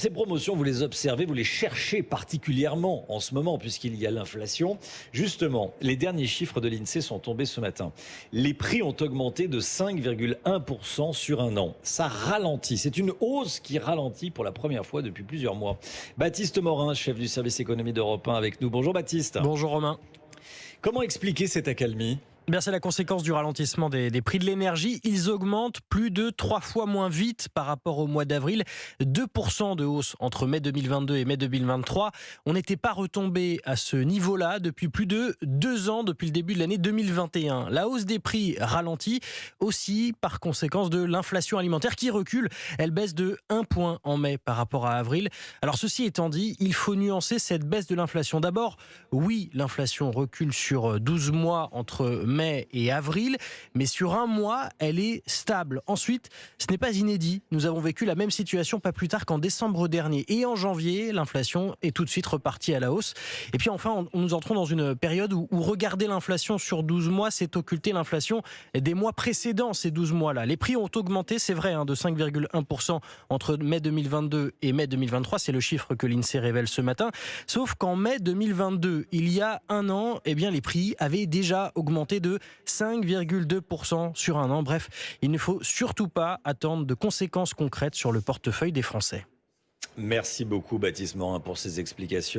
Ces promotions, vous les observez, vous les cherchez particulièrement en ce moment puisqu'il y a l'inflation. Justement, les derniers chiffres de l'INSEE sont tombés ce matin. Les prix ont augmenté de 5,1% sur un an. Ça ralentit. C'est une hausse qui ralentit pour la première fois depuis plusieurs mois. Baptiste Morin, chef du service économie d'Europe 1 avec nous. Bonjour Baptiste. Bonjour Romain. Comment expliquer cette accalmie ? C'est la conséquence du ralentissement des prix de l'énergie. Ils augmentent plus de 3 fois moins vite par rapport au mois d'avril. 2% de hausse entre mai 2022 et mai 2023. On n'était pas retombé à ce niveau-là depuis plus de 2 ans, depuis le début de l'année 2021. La hausse des prix ralentit aussi par conséquence de l'inflation alimentaire qui recule. Elle baisse de 1 point en mai par rapport à avril. Alors ceci étant dit, il faut nuancer cette baisse de l'inflation. D'abord, oui, l'inflation recule sur 12 mois entre mai et avril, mais sur un mois, elle est stable. Ensuite, ce n'est pas inédit. Nous avons vécu la même situation pas plus tard qu'en décembre dernier. Et en janvier, l'inflation est tout de suite repartie à la hausse. Et puis enfin, nous entrons dans une période où regarder l'inflation sur 12 mois, c'est occulter l'inflation des mois précédents, ces 12 mois-là. Les prix ont augmenté, c'est vrai, de 5,1% entre mai 2022 et mai 2023. C'est le chiffre que l'INSEE révèle ce matin. Sauf qu'en mai 2022, il y a un an, les prix avaient déjà augmenté de 5,2% sur un an. Bref, il ne faut surtout pas attendre de conséquences concrètes sur le portefeuille des Français. Merci beaucoup Baptiste Morin pour ces explications.